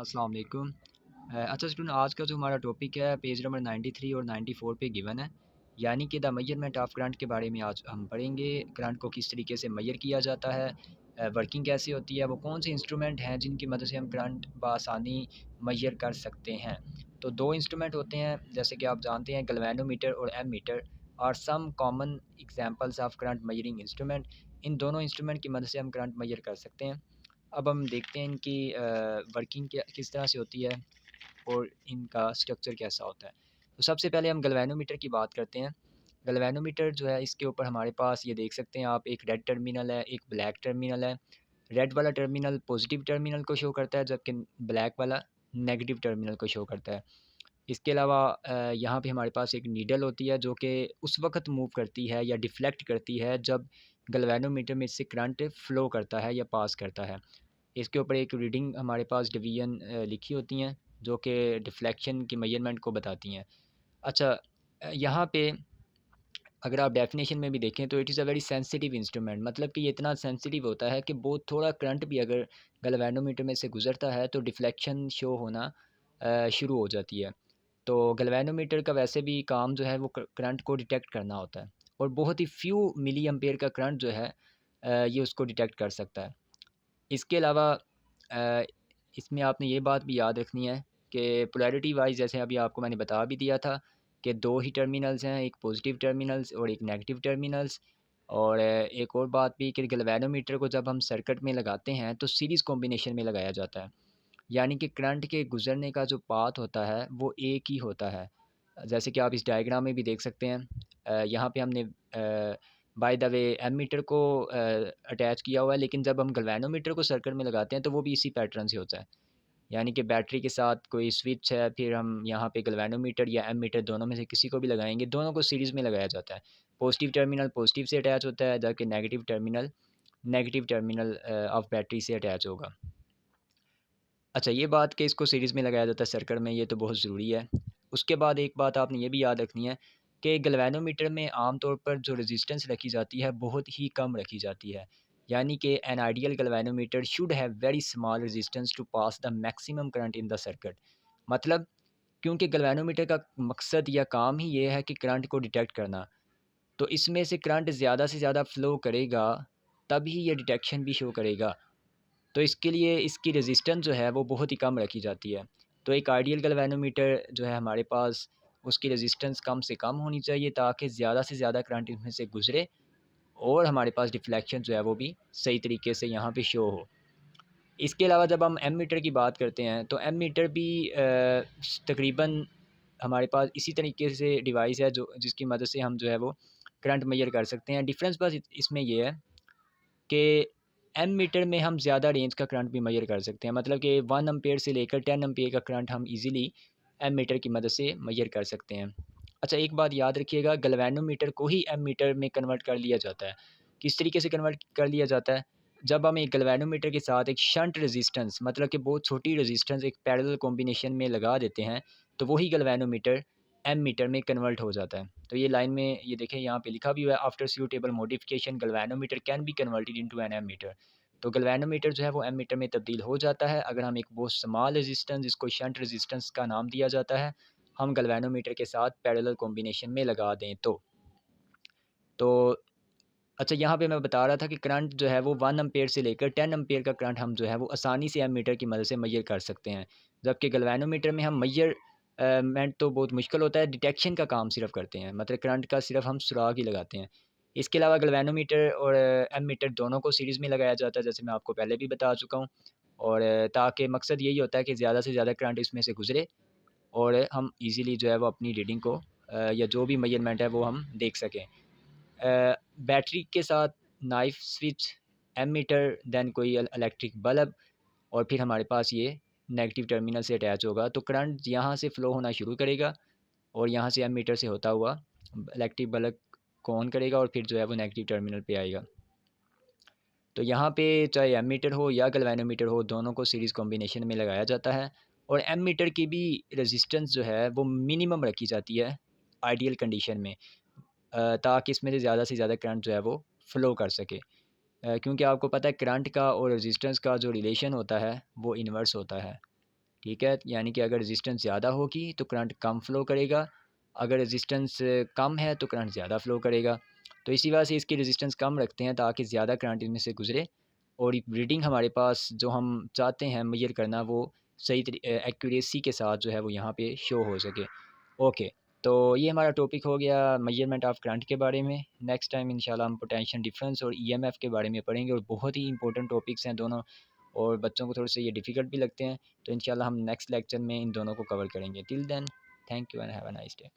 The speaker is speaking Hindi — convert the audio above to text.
अस्सलाम वालेकुम। अच्छा स्टूडेंट, आज का जो हमारा टॉपिक है पेज नंबर 93 और 94 पे गिवन है, यानी कि द मेजरमेंट ऑफ करंट के बारे में आज हम पढ़ेंगे। करंट को किस तरीके से मेजर किया जाता है, वर्किंग कैसे होती है, वो कौन से इंस्ट्रूमेंट हैं जिनकी मदद से हम करंट बआसानी मेजर कर सकते हैं। तो दो इंस्ट्रूमेंट होते हैं, जैसे कि आप जानते हैं, गैल्वेनोमीटर और एमीटर और some common examples of current measuring instrument. इन दोनों इंस्ट्रूमेंट की मदद से हम करंट मेजर कर सकते हैं। अब हम देखते हैं इनकी वर्किंग क्या किस तरह से होती है और इनका स्ट्रक्चर कैसा होता है। तो सबसे पहले हम गैल्वेनोमीटर की बात करते हैं। गैल्वेनोमीटर जो है, इसके ऊपर हमारे पास ये देख सकते हैं आप, एक रेड टर्मिनल है, एक ब्लैक टर्मिनल है। रेड वाला टर्मिनल पॉजिटिव टर्मिनल को शो करता है, जबकि ब्लैक वाला नेगेटिव टर्मिनल को शो करता है। इसके अलावा यहाँ पे हमारे पास एक नीडल होती है जो कि उस वक्त मूव करती है या डिफ्लेक्ट करती है जब गैल्वेनोमीटर में इससे करंट फ़्लो करता है या पास करता है। इसके ऊपर एक रीडिंग हमारे पास डिवीजन लिखी होती हैं जो कि डिफ्लेक्शन की मेजरमेंट को बताती हैं। अच्छा, यहाँ पे अगर आप डेफिनेशन में भी देखें तो it is a very sensitive instrument, मतलब कि ये इतना सेंसिटिव होता है कि बहुत थोड़ा करंट भी अगर गैल्वेनोमीटर में से गुजरता है तो डिफ्लेक्शन शो होना शुरू हो जाती है। तो गैल्वेनोमीटर का वैसे भी काम जो है वो करंट को डिटेक्ट करना होता है, और बहुत ही फ्यू मिली एम्पेयर का करंट जो है ये उसको डिटेक्ट कर सकता है। इसके अलावा अ, इसमें आपने ये बात भी याद रखनी है कि पोलैरिटी वाइज़, जैसे अभी आपको मैंने बता भी दिया था कि 2 ही टर्मिनल्स हैं, एक पॉजिटिव टर्मिनल्स और एक नेगेटिव टर्मिनल्स। और एक और बात भी कि गैल्वेनोमीटर को जब हम सर्किट में लगाते हैं तो सीरीज़ कॉम्बिनेशन में लगाया जाता है, यानी कि करंट के गुज़रने का जो पाथ होता है वो एक ही होता है। जैसे कि आप इस डायग्राम में भी देख सकते हैं, यहाँ पे हमने बाय द वे एमीटर को अटैच किया हुआ है, लेकिन जब हम गैल्वेनोमीटर को सर्किट में लगाते हैं तो वो भी इसी पैटर्न से होता है। यानी कि बैटरी के साथ कोई स्विच है, फिर हम यहाँ पे गैल्वेनोमीटर या एमीटर दोनों में से किसी को भी लगाएँगे, दोनों को सीरीज़ में लगाया जाता है। पॉजिटिव टर्मिनल पॉजिटिव से अटैच होता है, जबकि negative terminal negative terminal of battery से अटैच होगा। अच्छा, ये बात कि इसको सीरीज़ में लगाया जाता है सर्किट में, ये तो बहुत ज़रूरी है। उसके बाद एक बात आपने ये भी याद रखनी है कि गैल्वेनोमीटर में आम तौर पर जो रेजिस्टेंस रखी जाती है बहुत ही कम रखी जाती है। यानी कि an ideal galvanometer should have very small resistance to pass the maximum current in the circuit. मतलब, क्योंकि गैल्वेनोमीटर का मकसद या काम ही ये है कि करंट को डिटेक्ट करना, तो इसमें से करंट ज़्यादा से ज़्यादा फ़्लो करेगा, तभी ये डिटेक्शन भी शो करेगा। तो इसके लिए इसकी रेजिस्टेंस जो है वो बहुत ही कम रखी जाती है। तो एक आइडियल गैल्वेनोमीटर जो है हमारे पास, उसकी रेजिस्टेंस कम से कम होनी चाहिए ताकि ज़्यादा से ज़्यादा करंट इसमें से गुज़रे, और हमारे पास डिफ्लेक्शन जो है वो भी सही तरीके से यहाँ पे शो हो। इसके अलावा जब हम एमीटर की बात करते हैं तो एमीटर भी तकरीबन हमारे पास इसी तरीके से डिवाइस है जो जिसकी मदद से हम जो है वो करंट मेजर कर सकते हैं। डिफरेंस बस इसमें ये है कि एमीटर में हम ज़्यादा रेंज का करंट भी मेजर कर सकते हैं, मतलब कि 1 एम्पेयर से लेकर 10 एम्पेयर का करंट हम इजीली एमीटर की मदद से मेजर कर सकते हैं। अच्छा, एक बात याद रखिएगा, गैल्वेनोमीटर को ही एमीटर में कन्वर्ट कर लिया जाता है। किस तरीके से कन्वर्ट कर लिया जाता है? जब हम एक गैल्वेनोमीटर के साथ एक शंट रेजिस्टेंस, मतलब कि बहुत छोटी रेजिस्टेंस एक पैरेलल कॉम्बिनेशन में लगा देते हैं, तो वही गैल्वेनोमीटर एमीटर में कन्वर्ट हो जाता है। तो ये लाइन में ये देखें, यहाँ पे लिखा भी हुआ है, after suitable modification galvanometer can be converted into an ammeter. तो गैल्वेनोमीटर जो है वो एमीटर में तब्दील हो जाता है अगर हम एक बहुत स्मॉल रेजिस्टेंस, जिसको शंट रेजिस्टेंस का नाम दिया जाता है, हम गैल्वेनोमीटर के साथ पैरेलल कॉम्बिनेशन में लगा दें तो अच्छा, यहाँ पे मैं बता रहा था कि करंट जो है वो 1 एम्पेयर से लेकर 10 एम्पेयर का करंट हम जो है वो आसानी से एमीटर की मदद से मेजर कर सकते हैं। जबकि गैल्वेनोमीटर में हम मेंट तो बहुत मुश्किल होता है, डिटेक्शन का काम सिर्फ़ करते हैं, मतलब करंट का सिर्फ़ हम सुराग ही लगाते हैं। इसके अलावा गैल्वेनोमीटर और एमीटर दोनों को सीरीज़ में लगाया जाता है, जैसे मैं आपको पहले भी बता चुका हूँ। और ताकि मकसद यही होता है कि ज़्यादा से ज़्यादा करंट इसमें से गुज़रे, और हम ईज़िली जो है वो अपनी रीडिंग को या जो भी मेजरमेंट है वो हम देख सकें। बैटरी के साथ नाइफ स्विच, एमीटर, देन कोई इलेक्ट्रिक बल्ब, और फिर हमारे पास ये नेगेटिव टर्मिनल से अटैच होगा, तो करंट यहाँ से फ़्लो होना शुरू करेगा और यहाँ से एमीटर से होता हुआ इलेक्ट्रिक बल्ब को ऑन करेगा और फिर जो है वो नेगेटिव टर्मिनल पे आएगा। तो यहाँ पे चाहे एमीटर हो या गैल्वेनोमीटर हो, दोनों को सीरीज़ कॉम्बिनेशन में लगाया जाता है, और एमीटर की भी रेजिस्टेंस जो है वो मिनिमम रखी जाती है आइडियल कंडीशन में, ताकि इसमें से ज़्यादा करंट जो है वो फ़्लो कर सके। क्योंकि आपको पता है करंट का और रेजिस्टेंस का जो रिलेशन होता है वो इन्वर्स होता है। ठीक है, यानी कि अगर रेजिस्टेंस ज़्यादा होगी तो करंट कम फ़्लो करेगा, अगर रेजिस्टेंस कम है तो करंट ज़्यादा फ़्लो करेगा। तो इसी वजह से इसकी रेजिस्टेंस कम रखते हैं ताकि ज़्यादा करंट इनमें से गुज़रे और रीडिंग हमारे पास जो हम चाहते हैं मेजर करना वो सही एक्यूरेसी के साथ जो है वो यहाँ पे शो हो सके। ओके, तो ये हमारा टॉपिक हो गया मेजरमेंट ऑफ करंट के बारे में। नेक्स्ट टाइम इंशाल्लाह हम पोटेंशियल डिफरेंस और ईएमएफ के बारे में पढ़ेंगे और बहुत ही इंपॉर्टेंट टॉपिक्स हैं दोनों, और बच्चों को थोड़े से ये डिफ़िकल्ट भी लगते हैं। तो इंशाल्लाह हम नेक्स्ट लेक्चर में इन दोनों को कवर करेंगे। Till then, thank you and have a nice day.